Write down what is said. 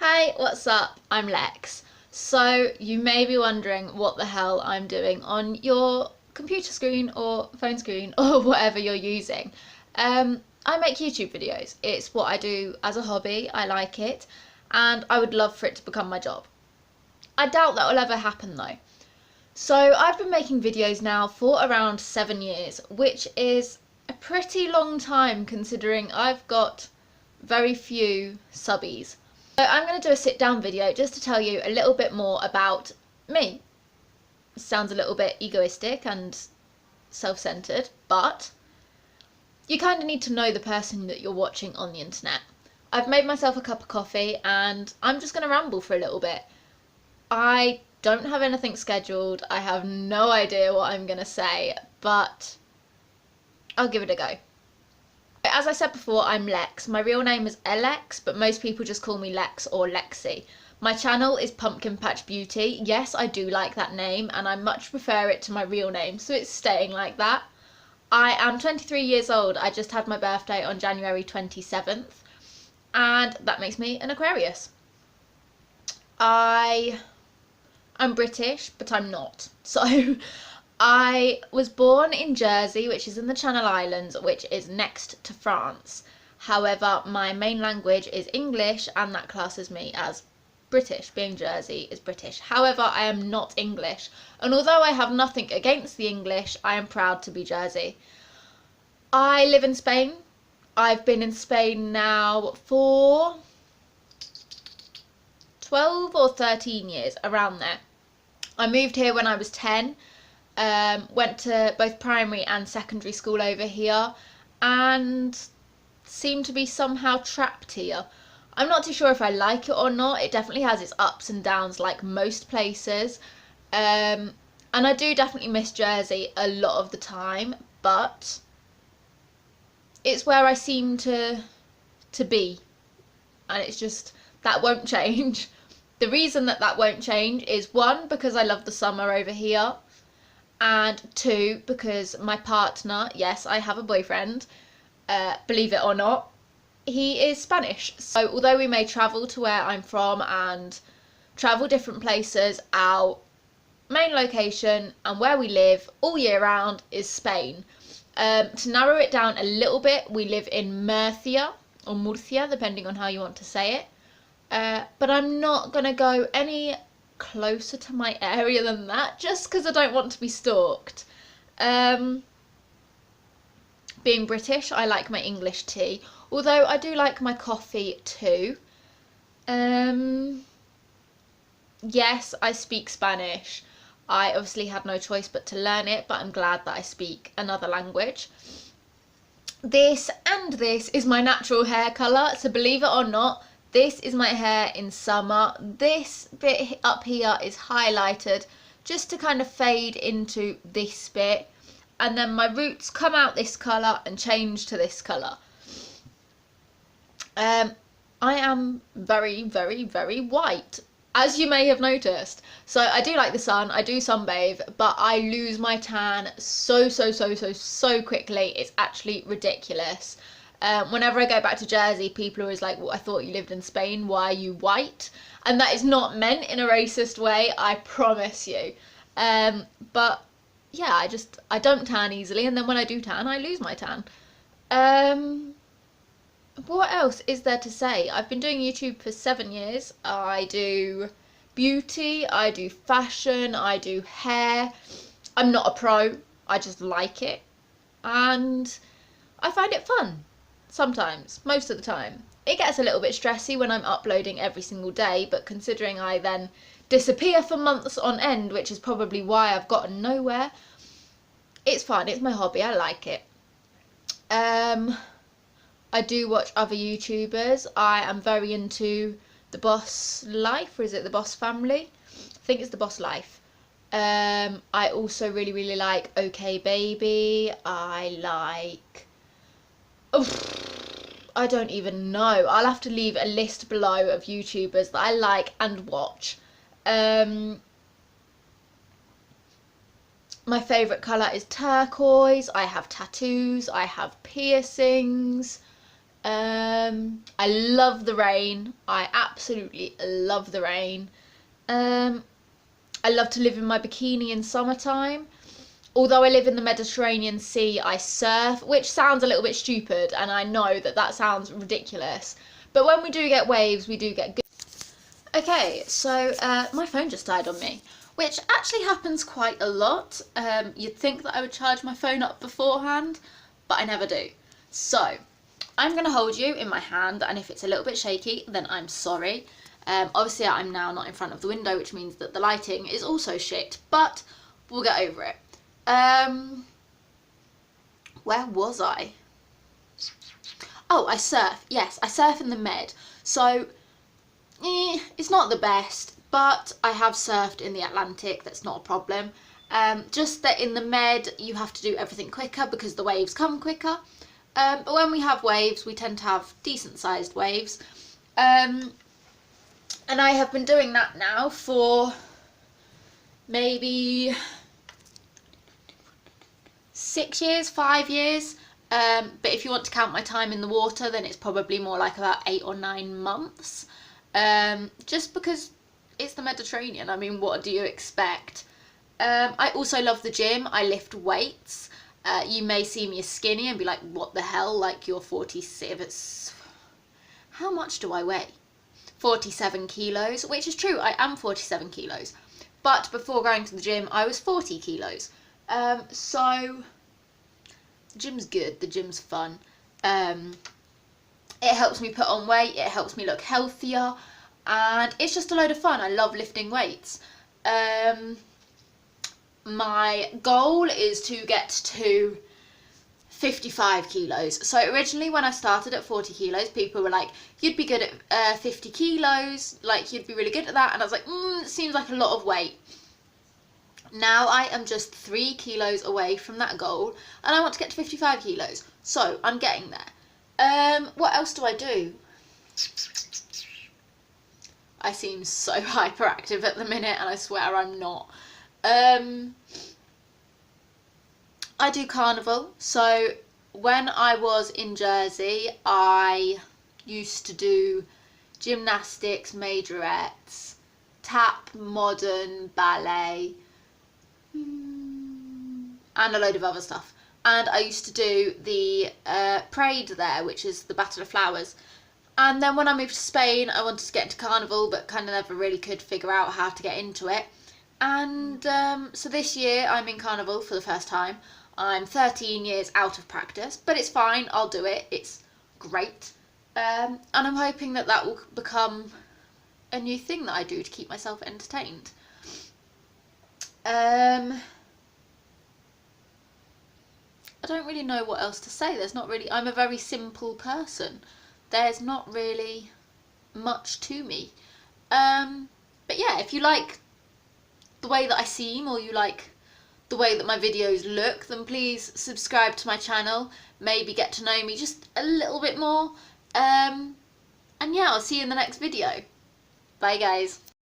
Hey, what's up? I'm Lex. So you may be wondering what the hell I'm doing on your computer screen or phone screen or whatever you're using. I make YouTube videos. It's what I do as a hobby. I like it and I would love for it to become my job. I doubt that will ever happen though. So I've been making videos now for around 7 years, which is a pretty long time considering I've got very few subbies. So I'm going to do a sit down video just to tell you a little bit more about me. It sounds a little bit egoistic and self-centered, but you kind of need to know the person that you're watching on the internet. I've made myself a cup of coffee and I'm just going to ramble for a little bit. I don't have anything scheduled. I have no idea what I'm going to say, but I'll give it a go. As I said before, I'm Lex. My real name is Alex, but most people just call me Lex or Lexi. My channel is PumpkinPatchBeauty. Yes, I do like that name, and I much prefer it to my real name, so it's staying like that. I am 23 years old. I just had my birthday on January 27th, and that makes me an Aquarius. I'm British, but I'm not. So I was born in Jersey, which is in the Channel Islands, which is next to France. However, my main language is English, and that classes me as British. Being Jersey is British. However, I am not English, and although I have nothing against the English, I am proud to be Jersey. I live in Spain. I've been in Spain now for 12 or 13 years, around there. I moved here when I was 10. Went to both primary and secondary school over here and seem to be somehow trapped here. I'm not too sure if I like it or not. It definitely has its ups and downs like most places, and I do definitely miss Jersey a lot of the time, but it's where I seem to be, and it's just, that won't change. The reason that won't change is, one, because I love the summer over here, and two, because my partner, yes, I have a boyfriend, believe it or not, he is Spanish. So although we may travel to where I'm from and travel different places, our main location and where we live all year round is Spain. To narrow it down a little bit, we live in Murcia, or Murcia, depending on how you want to say it. But I'm not going to go any closer to my area than that, just because I don't want to be stalked. Being British, I like my English tea, although I do like my coffee too. Yes, I speak Spanish. I obviously had no choice but to learn it, but I'm glad that I speak another language. This is my natural hair colour, so believe it or not, this is my hair in summer. This bit up here is highlighted just to kind of fade into this bit. And then my roots come out this colour and change to this colour. I am very, very, very white, as you may have noticed. So I do like the sun, I do sunbathe, but I lose my tan so quickly. It's actually ridiculous. Whenever I go back to Jersey, people are always like, well, I thought you lived in Spain, why are you white? And that is not meant in a racist way, I promise you. But yeah, I don't tan easily, and then when I do tan, I lose my tan. What else is there to say? I've been doing YouTube for 7 years. I do beauty, I do fashion, I do hair. I'm not a pro, I just like it. And I find it fun. Sometimes, most of the time. It gets a little bit stressy when I'm uploading every single day, but considering I then disappear for months on end, which is probably why I've gotten nowhere, it's fun, it's my hobby, I like it. I do watch other YouTubers. I am very into The Boss Life, or is it The Boss Family? I think it's The Boss Life. I also really like OK Baby. I like... I don't even know. I'll have to leave a list below of YouTubers that I like and watch. My favourite colour is turquoise. I have tattoos. I have piercings. I love the rain. I absolutely love the rain. I love to live in my bikini in summertime. Although I live in the Mediterranean Sea, I surf, which sounds a little bit stupid, and I know that that sounds ridiculous. But when we do get waves, we do get good. Okay, so my phone just died on me, which actually happens quite a lot. You'd think that I would charge my phone up beforehand, but I never do. So I'm going to hold you in my hand, and if it's a little bit shaky, then I'm sorry. Obviously, I'm now not in front of the window, which means that the lighting is also shit, but we'll get over it. Where was I? Oh, I surf. Yes, I surf in the Med. So, it's not the best, but I have surfed in the Atlantic. That's not a problem. Just that in the Med, you have to do everything quicker because the waves come quicker. But when we have waves, we tend to have decent-sized waves. And I have been doing that now for maybe 6 years, 5 years. But if you want to count my time in the water, then it's probably more like about 8 or 9 months. Just because it's the Mediterranean. I mean, what do you expect? I also love the gym. I lift weights. You may see me as skinny and be like, what the hell? Like, you're 47. How much do I weigh? 47 kilos, which is true. I am 47 kilos. But before going to the gym, I was 40 kilos. So the gym's good, the gym's fun. It helps me put on weight, it helps me look healthier, and it's just a load of fun. I love lifting weights. My goal is to get to 55 kilos. So originally when I started at 40 kilos, people were like, you'd be good at 50 kilos, like you'd be really good at that. And I was like, it seems like a lot of weight. Now I am just 3 kilos away from that goal, and I want to get to 55 kilos. So I'm getting there. What else do I do? I seem so hyperactive at the minute, and I swear I'm not. I do carnival. So when I was in Jersey, I used to do gymnastics, majorettes, tap, modern, ballet, and a load of other stuff. And I used to do the parade there, which is the Battle of Flowers. And then when I moved to Spain, I wanted to get into carnival, but kind of never really could figure out how to get into it. And so this year I'm in carnival for the first time. I'm 13 years out of practice, but it's fine, I'll do it, it's great. And I'm hoping that that will become a new thing that I do to keep myself entertained. I don't really know what else to say. There's not really, I'm a very simple person. There's not really much to me. But yeah, if you like the way that I seem, or you like the way that my videos look, then please subscribe to my channel, maybe get to know me just a little bit more. And yeah, I'll see you in the next video. Bye guys.